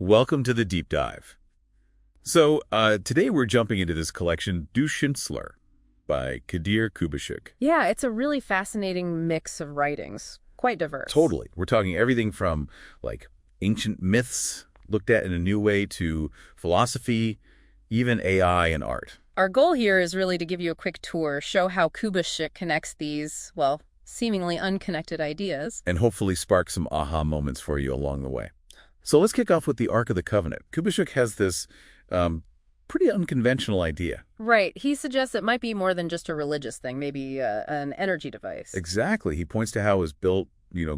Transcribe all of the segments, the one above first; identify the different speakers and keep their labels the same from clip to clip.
Speaker 1: Welcome to the deep dive. So, today we're jumping into this collection, Du nceler by Kadir Kubas.
Speaker 2: Yeah, it's a really fascinating mix of writings. Quite diverse.
Speaker 1: Totally. We're talking everything from, like, ancient myths looked at in a new way to philosophy, even AI and art.
Speaker 2: Our goal here is really to give you a quick tour, show how Kubas connects these, well, seemingly unconnected ideas.
Speaker 1: And hopefully spark some aha moments for you along the way. So let's kick off with the Ark of the Covenant. Kubas has this pretty unconventional idea.
Speaker 2: Right. He suggests it might be more than just a religious thing, maybe an energy device.
Speaker 1: Exactly. He points to how it was built,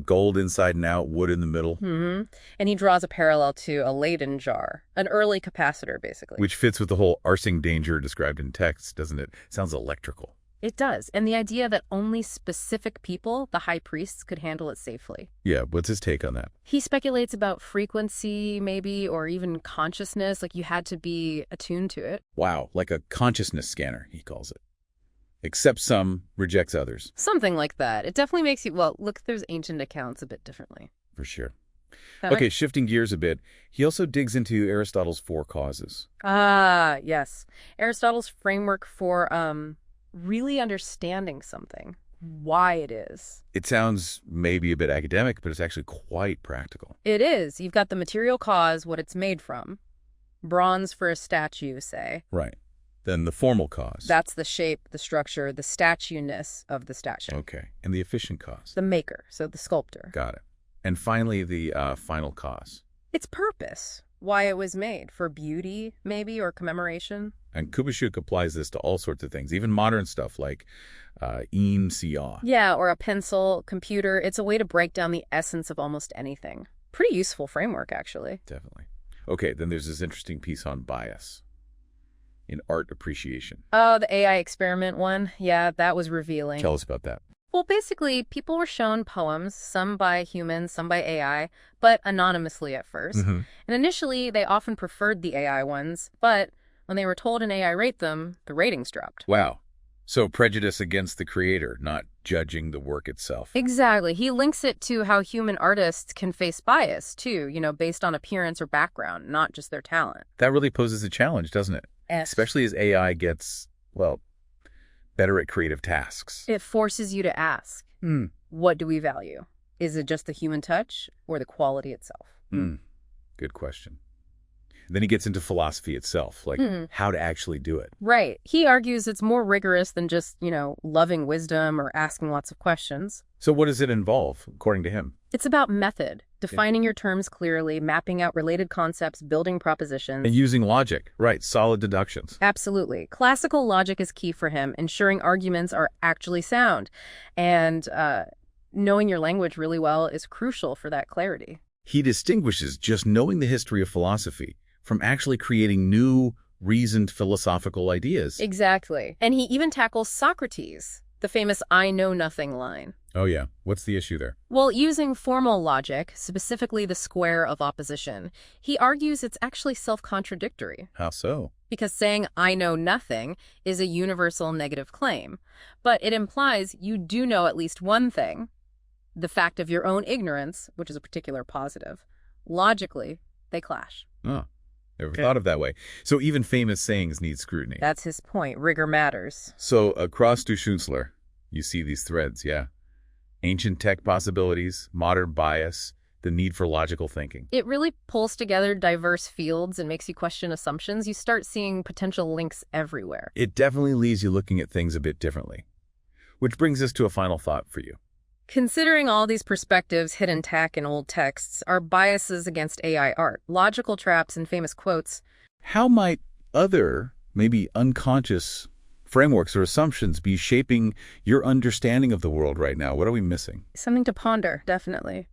Speaker 1: gold inside and out, wood in the middle.
Speaker 2: Mm-hmm. And he draws a parallel to a Leyden jar, an early capacitor, basically.
Speaker 1: Which fits with the whole arsing danger described in text, doesn't it? Sounds electrical.
Speaker 2: It does. And the idea that only specific people, the high priests, could handle it safely.
Speaker 1: Yeah, what's his take on that?
Speaker 2: He speculates about frequency, maybe, or even consciousness, like you had to be attuned to it.
Speaker 1: Wow, like a consciousness scanner, he calls it. Accepts some, rejects others.
Speaker 2: Something like that. It definitely makes you, well, look at those ancient accounts a bit differently.
Speaker 1: For sure. Okay, shifting gears a bit, he also digs into Aristotle's four causes.
Speaker 2: Ah, yes. Aristotle's framework for really understanding something, why it is.
Speaker 1: It sounds maybe a bit academic, but it's actually quite practical.
Speaker 2: It is. You've got the material cause, what it's made from. Bronze for a statue, say.
Speaker 1: Right. Then the formal cause.
Speaker 2: That's the shape, the structure, the statue-ness of the statue.
Speaker 1: Okay. And the efficient cause.
Speaker 2: The maker, so the sculptor.
Speaker 1: Got it. And finally, the final cause.
Speaker 2: Its purpose. Why it was made. For beauty, maybe, or commemoration.
Speaker 1: And Kubas applies this to all sorts of things, even modern stuff like nceler.
Speaker 2: Yeah, or a pencil, computer. It's a way to break down the essence of almost anything. Pretty useful framework, actually.
Speaker 1: Definitely. Okay, then there's this interesting piece on bias in art appreciation.
Speaker 2: Oh, the AI experiment one? Yeah, that was revealing.
Speaker 1: Tell us about that.
Speaker 2: Well, basically, people were shown poems, some by humans, some by AI, but anonymously at first.
Speaker 1: Mm-hmm.
Speaker 2: And initially, they often preferred the AI ones, but when they were told an AI rate them, the ratings dropped.
Speaker 1: Wow. So prejudice against the creator, not judging the work itself.
Speaker 2: Exactly. He links it to how human artists can face bias, too, based on appearance or background, not just their talent.
Speaker 1: That really poses a challenge, doesn't it? Especially as AI gets, well, better at creative tasks.
Speaker 2: It forces you to ask, what do we value? Is it just the human touch or the quality itself?
Speaker 1: Good question. Then he gets into philosophy itself, like how to actually do it.
Speaker 2: Right. He argues it's more rigorous than just, loving wisdom or asking lots of questions.
Speaker 1: So what does it involve, according to him?
Speaker 2: It's about method, defining your terms clearly, mapping out related concepts, building propositions.
Speaker 1: And using logic, right, solid deductions.
Speaker 2: Absolutely. Classical logic is key for him, ensuring arguments are actually sound. And knowing your language really well is crucial for that clarity.
Speaker 1: He distinguishes just knowing the history of philosophy from actually creating new, reasoned philosophical ideas.
Speaker 2: Exactly. And he even tackles Socrates, the famous I know nothing line.
Speaker 1: Oh yeah. What's the issue there?
Speaker 2: Well, using formal logic, specifically the square of opposition, he argues it's actually self-contradictory.
Speaker 1: How so?
Speaker 2: Because saying I know nothing is a universal negative claim, but it implies you do know at least one thing, the fact of your own ignorance, which is a particular positive. Logically, they clash.
Speaker 1: Oh. Never thought of that way. So even famous sayings need scrutiny.
Speaker 2: That's his point. Rigor matters.
Speaker 1: So across Du nceler, you see these threads, yeah. Ancient tech possibilities, modern bias, the need for logical thinking.
Speaker 2: It really pulls together diverse fields and makes you question assumptions. You start seeing potential links everywhere.
Speaker 1: It definitely leaves you looking at things a bit differently. Which brings us to a final thought for you.
Speaker 2: Considering all these perspectives, hidden tech, and old texts, our biases against AI art, logical traps, and famous quotes.
Speaker 1: How might other, maybe unconscious frameworks or assumptions be shaping your understanding of the world right now? What are we missing?
Speaker 2: Something to ponder, definitely.